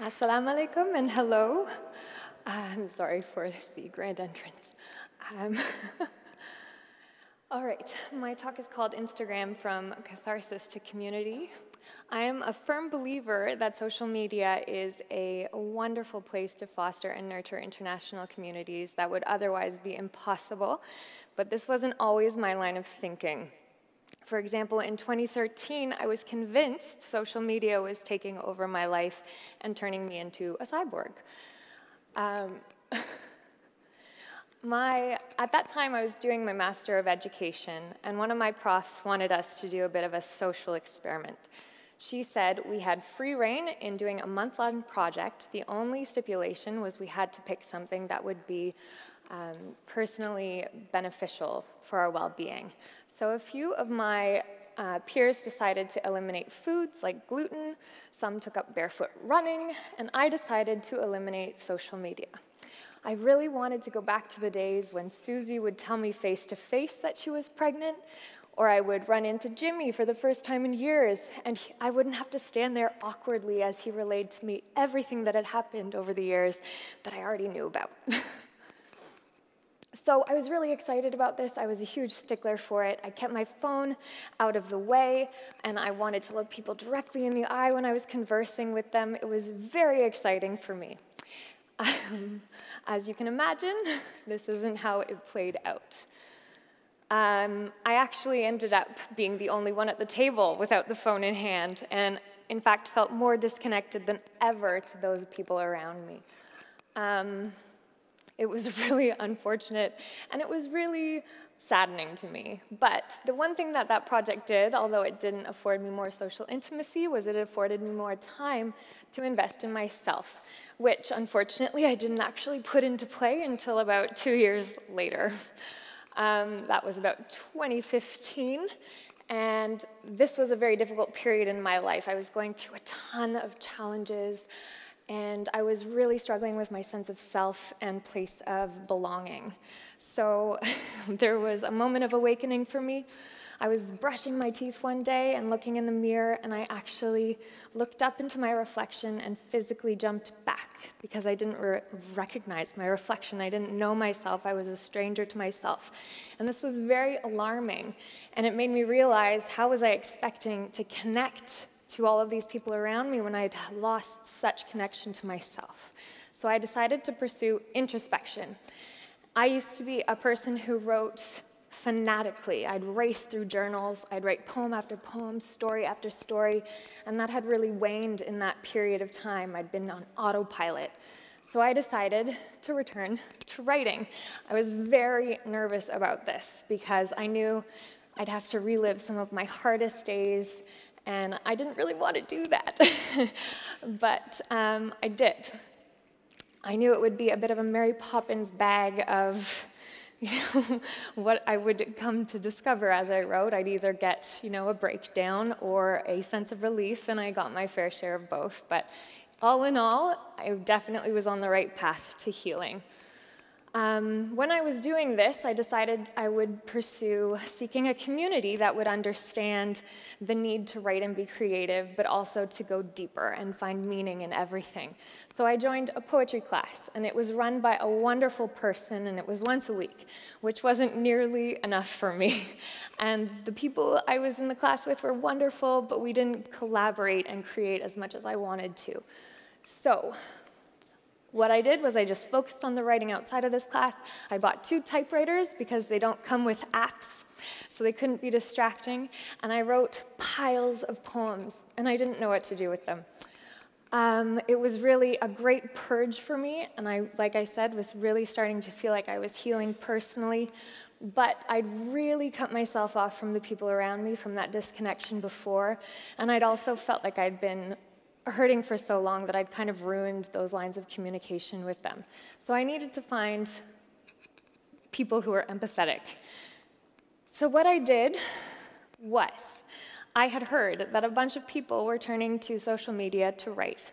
Assalamu alaikum and hello. I'm sorry for the grand entrance. All right, my talk is called Instagram from Catharsis to Community. I am a firm believer that social media is a wonderful place to foster and nurture international communities that would otherwise be impossible, but this wasn't always my line of thinking. For example, in 2013, I was convinced social media was taking over my life and turning me into a cyborg. At that time, I was doing my Master of Education, and one of my profs wanted us to do a bit of a social experiment. She said we had free rein in doing a month-long project. The only stipulation was we had to pick something that would be personally beneficial for our well-being. So a few of my peers decided to eliminate foods like gluten, some took up barefoot running, and I decided to eliminate social media. I really wanted to go back to the days when Susie would tell me face-to-face that she was pregnant, or I would run into Jimmy for the first time in years, and I wouldn't have to stand there awkwardly as he relayed to me everything that had happened over the years that I already knew about. So I was really excited about this. I was a huge stickler for it. I kept my phone out of the way, and I wanted to look people directly in the eye when I was conversing with them. It was very exciting for me. As you can imagine, this isn't how it played out. I actually ended up being the only one at the table without the phone in hand, and in fact felt more disconnected than ever to those people around me. It was really unfortunate, and it was really saddening to me. But the one thing that project did, although it didn't afford me more social intimacy, was it afforded me more time to invest in myself, which unfortunately I didn't actually put into play until about 2 years later. That was about 2015, and this was a very difficult period in my life. I was going through a ton of challenges, and I was really struggling with my sense of self and place of belonging. So there was a moment of awakening for me. I was brushing my teeth one day and looking in the mirror, and I actually looked up into my reflection and physically jumped back because I didn't recognize my reflection. I didn't know myself. I was a stranger to myself. And this was very alarming, and it made me realize, how was I expecting to connect to all of these people around me when I'd lost such connection to myself? So I decided to pursue introspection. I used to be a person who wrote fanatically. I'd race through journals, I'd write poem after poem, story after story, and that had really waned in that period of time. I'd been on autopilot. So I decided to return to writing. I was very nervous about this because I knew I'd have to relive some of my hardest days, and I didn't really want to do that. But I did. I knew it would be a bit of a Mary Poppins bag of what I would come to discover as I wrote. I'd either get, a breakdown or a sense of relief, and I got my fair share of both. But all in all, I definitely was on the right path to healing. When I was doing this, I decided I would pursue seeking a community that would understand the need to write and be creative, but also to go deeper and find meaning in everything. So I joined a poetry class, and it was run by a wonderful person, and it was once a week, which wasn't nearly enough for me. And the people I was in the class with were wonderful, but we didn't collaborate and create as much as I wanted to. So what I did was I just focused on the writing outside of this class. I bought 2 typewriters because they don't come with apps, so they couldn't be distracting. And I wrote piles of poems, and I didn't know what to do with them. It was really a great purge for me, and I, like I said, was really starting to feel like I was healing personally. But I'd really cut myself off from the people around me from that disconnection before, and I'd also felt like I'd been hurting for so long that I'd kind of ruined those lines of communication with them. So I needed to find people who were empathetic. So what I did was, I had heard that a bunch of people were turning to social media to write.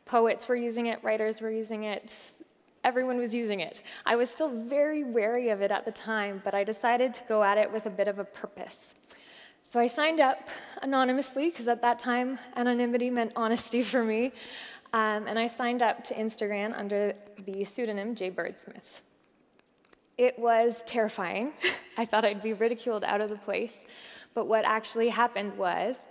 Poets were using it, writers were using it, everyone was using it. I was still very wary of it at the time, but I decided to go at it with a bit of a purpose. So I signed up anonymously, because at that time, anonymity meant honesty for me. And I signed up to Instagram under the pseudonym J. Birdsmith. It was terrifying. I thought I'd be ridiculed out of the place. But what actually happened was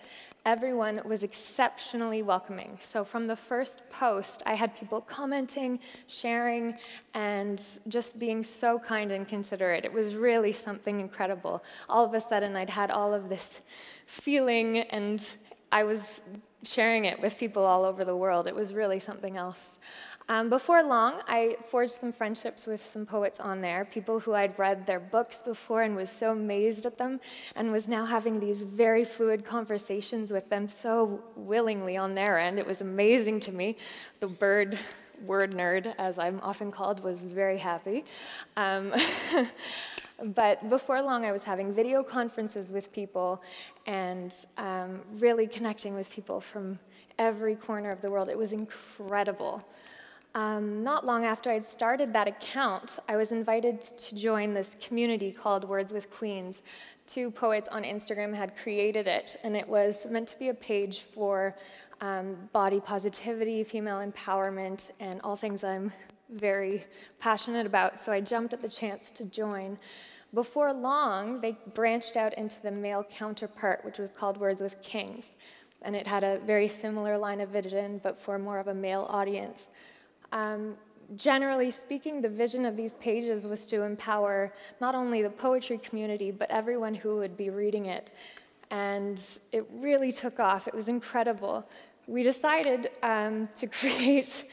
everyone was exceptionally welcoming. So from the first post, I had people commenting, sharing, and just being so kind and considerate. It was really something incredible. All of a sudden, I'd had all of this feeling, and I was sharing it with people all over the world. It was really something else. Before long, I forged some friendships with some poets on there, people who I'd read their books before and was so amazed at them, and was now having these very fluid conversations with them so willingly on their end. It was amazing to me. The word nerd, as I'm often called, was very happy. But before long, I was having video conferences with people and really connecting with people from every corner of the world. It was incredible. Not long after I'd started that account, I was invited to join this community called Words with Queens. 2 poets on Instagram had created it, and it was meant to be a page for body positivity, female empowerment, and all things I'm very passionate about, so I jumped at the chance to join. Before long, they branched out into the male counterpart, which was called Words with Kings, and it had a very similar line of vision, but for more of a male audience. Generally speaking, the vision of these pages was to empower not only the poetry community, but everyone who would be reading it. And it really took off. It was incredible. We decided to create,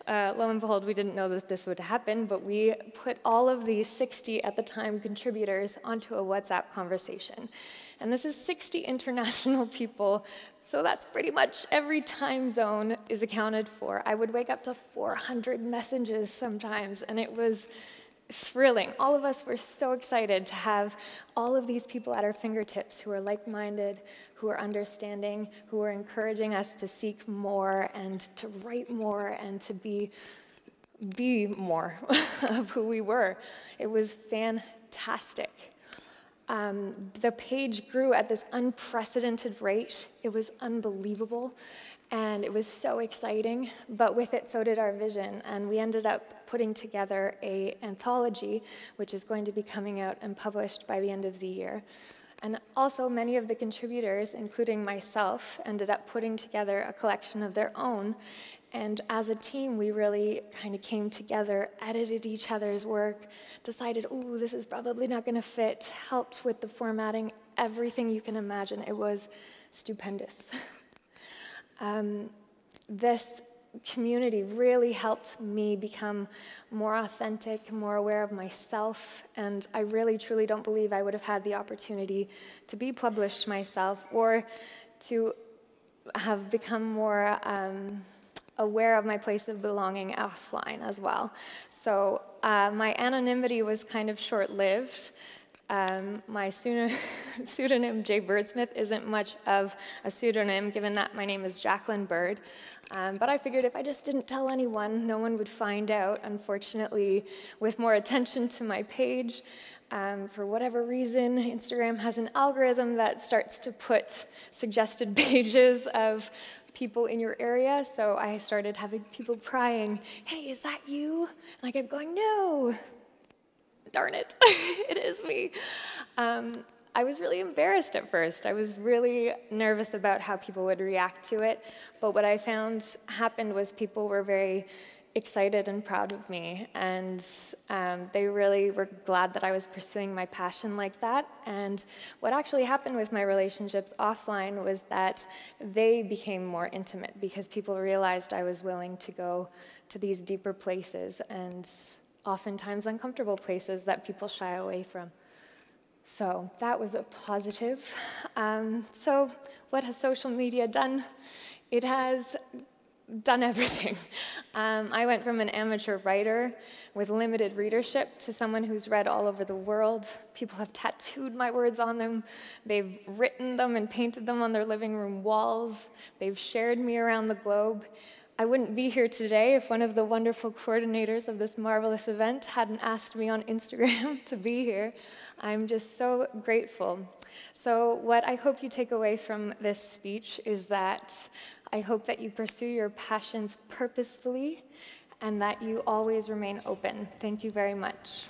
lo and behold, we didn't know that this would happen, but we put all of these 60 at the time contributors onto a WhatsApp conversation. And this is 60 international people, so that's pretty much every time zone is accounted for. I would wake up to 400 messages sometimes, and it was thrilling. All of us were so excited to have all of these people at our fingertips who are like-minded, who are understanding, who are encouraging us to seek more and to write more and to be more of who we were. It was fantastic. The page grew at this unprecedented rate. It was unbelievable, and it was so exciting, but with it, so did our vision, and we ended up putting together an anthology, which is going to be coming out and published by the end of the year. And also, many of the contributors, including myself, ended up putting together a collection of their own. And as a team, we really kind of came together, edited each other's work, decided, ooh, this is probably not going to fit, helped with the formatting, everything you can imagine. It was stupendous. This community really helped me become more authentic, more aware of myself, and I really, truly don't believe I would have had the opportunity to be published myself or to have become more aware of my place of belonging offline as well. So my anonymity was kind of short-lived. My pseudonym, J. Birdsmith, isn't much of a pseudonym, given that my name is Jacqueline Bird. But I figured if I just didn't tell anyone, no one would find out. Unfortunately, with more attention to my page, for whatever reason, Instagram has an algorithm that starts to put suggested pages of people in your area, so I started having people prying, hey, is that you? And I kept going, no. Darn it, it is me. I was really embarrassed at first. I was really nervous about how people would react to it, but what I found happened was people were very excited and proud of me, and they really were glad that I was pursuing my passion like that. And what actually happened with my relationships offline was that they became more intimate because people realized I was willing to go to these deeper places and oftentimes uncomfortable places that people shy away from. So that was a positive. So what has social media done? It has done everything. I went from an amateur writer with limited readership to someone who's read all over the world. People have tattooed my words on them. They've written them and painted them on their living room walls. They've shared me around the globe. I wouldn't be here today if one of the wonderful coordinators of this marvelous event hadn't asked me on Instagram to be here. I'm just so grateful. So what I hope you take away from this speech is that I hope that you pursue your passions purposefully and that you always remain open. Thank you very much.